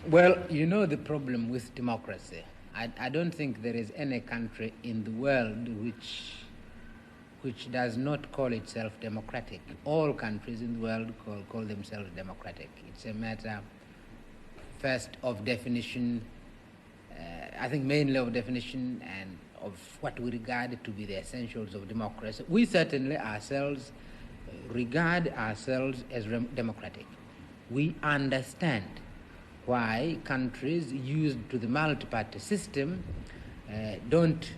Well, you know the problem with democracy. I don't think there is any country in the world which does not call itself democratic. All countries in the world call themselves democratic. It's a matter, first, of definition, I think mainly of definition and of what we regard to be the essentials of democracy. We certainly ourselves regard ourselves as democratic. We understand why countries used to the multi-party system don't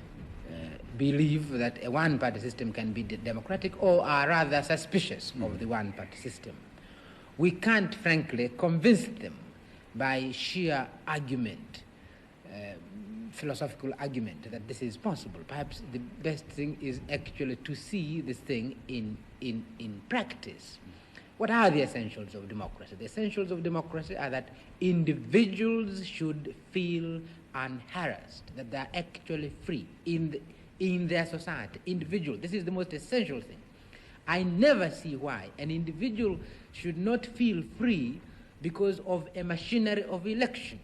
believe that a one-party system can be democratic, or are rather suspicious of the one-party system. We can't, frankly, convince them by sheer argument, philosophical argument, that this is possible. Perhaps the best thing is actually to see this thing in practice. What are the essentials of democracy? The essentials of democracy are that individuals should feel unharassed, that they are actually free in their society. Individual, this is the most essential thing. I never see why an individual should not feel free because of a machinery of election.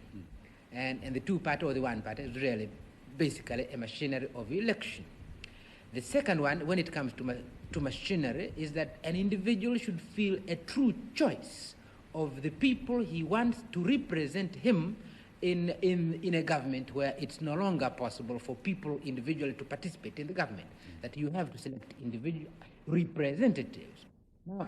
And the two-party or the one-party is really basically a machinery of election. The second one, when it comes to machinery, is that an individual should feel a true choice of the people he wants to represent him in a government where it's no longer possible for people individually to participate in the government, that you have to select individual representatives. Now,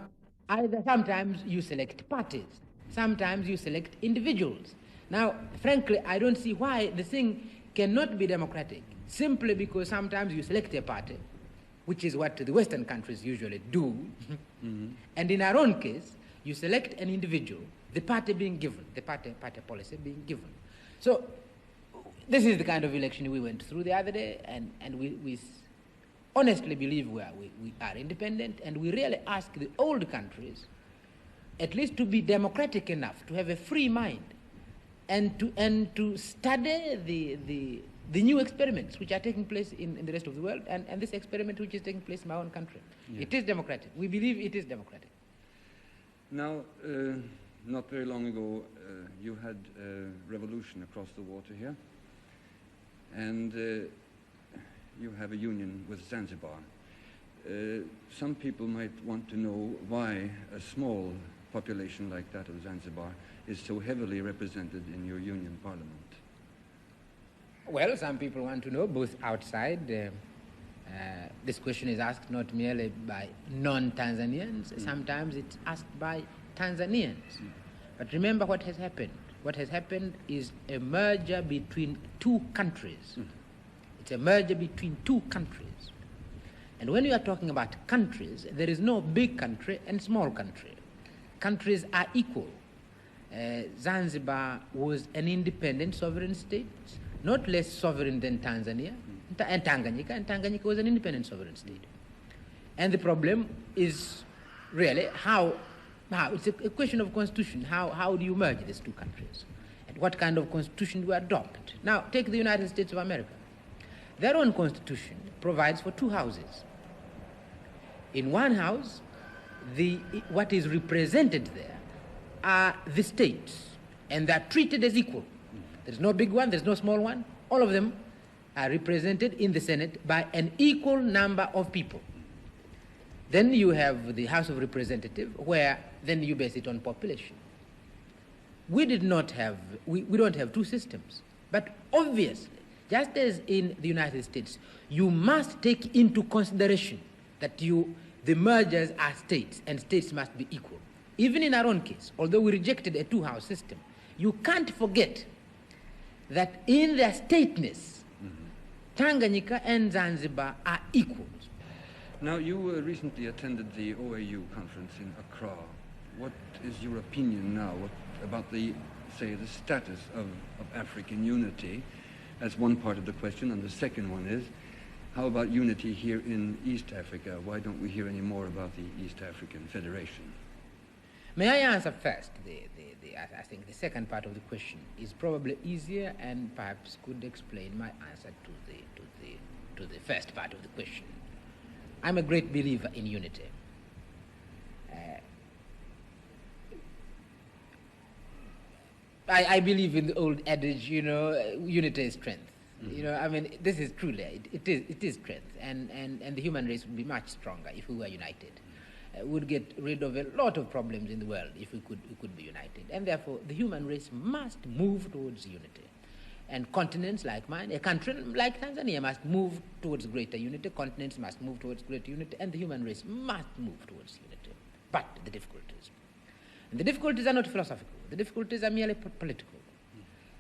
sometimes you select parties, sometimes you select individuals. Now, frankly, I don't see why the thing cannot be democratic, simply because sometimes you select a party, which is what the Western countries usually do, and in our own case, you select an individual, the party being given, the party policy being given. So this is the kind of election we went through the other day, and we honestly believe we are independent, and we really ask the old countries at least to be democratic enough, to have a free mind, and to study the new experiments which are taking place in the rest of the world, and this experiment which is taking place in my own country. Yeah. It is democratic. We believe it is democratic. Now, not very long ago, you had a revolution across the water here, and you have a union with Zanzibar. Some people might want to know why a small population like that of Zanzibar is so heavily represented in your union parliament. Well, some people want to know, both outside. This question is asked not merely by non-Tanzanians. Sometimes it's asked by Tanzanians. But remember what has happened. What has happened is a merger between two countries. It's a merger between two countries. And when you are talking about countries, there is no big country and small country. Countries are equal. Zanzibar was an independent sovereign state, not less sovereign than Tanzania, and Tanganyika was an independent sovereign state. And the problem is really how it's a question of constitution. How do you merge these two countries? And what kind of constitution do you adopt? Now, take the United States of America. Their own constitution provides for two houses. In one house, what is represented there are the states, and they're treated as equal. There's no big one, there's no small one. All of them are represented in the Senate by an equal number of people. Then you have the House of Representatives, where then you base it on population. We don't have two systems. But obviously, just as in the United States, you must take into consideration that the mergers are states, and states must be equal. Even in our own case, although we rejected a two-house system, you can't forget that in their stateness, Tanganyika and Zanzibar are equals. Now, you recently attended the OAU conference in Accra. What is your opinion now about the status of African unity? That's one part of the question, and the second one is, how about unity here in East Africa? Why don't we hear any more about the East African Federation? May I answer first? I think the second part of the question is probably easier and perhaps could explain my answer to the first part of the question. I'm a great believer in unity. I believe in the old adage, unity is strength. I mean, this is truly, it is strength. And the human race would be much stronger if we were united. We would get rid of a lot of problems in the world if we could be united. And therefore, the human race must move towards unity. And continents like mine, a country like Tanzania must move towards greater unity, continents must move towards greater unity, and the human race must move towards unity. But the difficulties. And the difficulties are not philosophical. The difficulties are merely political.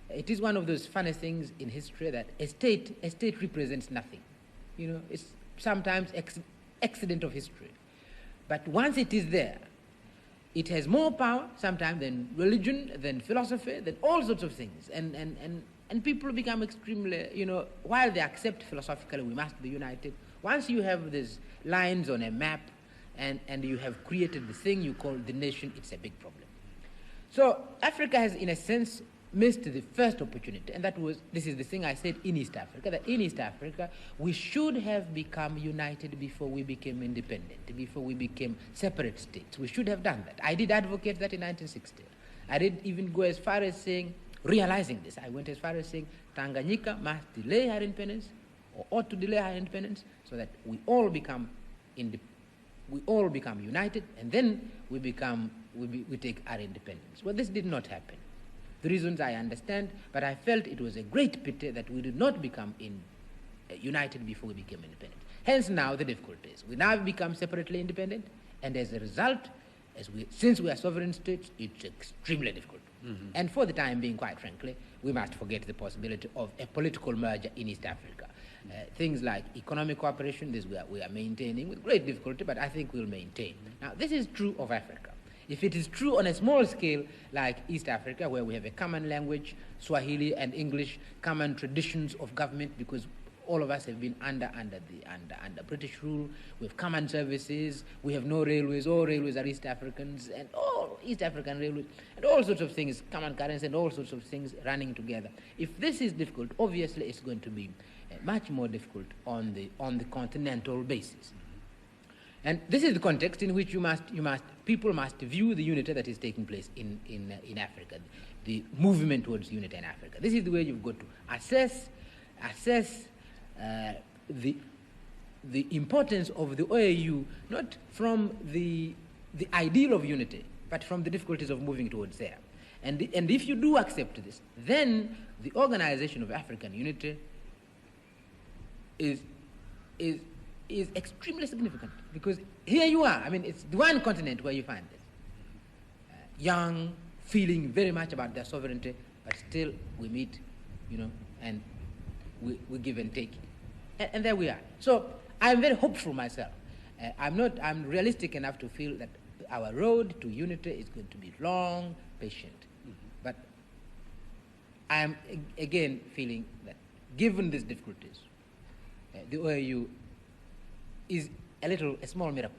It is one of those funny things in history that a state represents nothing. It's sometimes accident of history. But once it is there, it has more power sometimes than religion, than philosophy, than all sorts of things. And people become extremely, while they accept philosophically we must be united, once you have these lines on a map and you have created the thing you call the nation, it's a big problem. So Africa has, in a sense, missed the first opportunity, and this is the thing I said in East Africa, that in East Africa we should have become united before we became independent, before we became separate states. We should have done that. I did advocate that in 1960. I did even go as far as saying, realizing this, I went as far as saying Tanganyika must delay her independence, or ought to delay her independence, so that we all become united, and then we take our independence. Well, this did not happen. The reasons I understand, but I felt it was a great pity that we did not become united before we became independent. Hence now the difficulties. We now become separately independent, and as a result, since we are sovereign states, it's extremely difficult. And for the time being, quite frankly, we must forget the possibility of a political merger in East Africa. Things like economic cooperation, this we are maintaining with great difficulty, but I think we'll maintain. Now, this is true of Africa. If it is true on a small scale, like East Africa, where we have a common language, Swahili and English, common traditions of government, because all of us have been under British rule. We have common services. We have no railways. All railways are East Africans, and all East African railways, and all sorts of things, common currency, and all sorts of things running together. If this is difficult, obviously it's going to be much more difficult on the continental basis. And this is the context in which people must view the unity that is taking place in Africa, the movement towards unity in Africa. This is the way you've got to assess the importance of the OAU, not from the ideal of unity, but from the difficulties of moving towards there. And if you do accept this, then the organization of African unity is extremely significant, because here you are. I mean, it's the one continent where you find this. Young, feeling very much about their sovereignty, but still we meet, and we give and take. And there we are. So I'm very hopeful myself. I'm realistic enough to feel that our road to unity is going to be long, patient. But I am again feeling that given these difficulties, the OAU is a small miracle.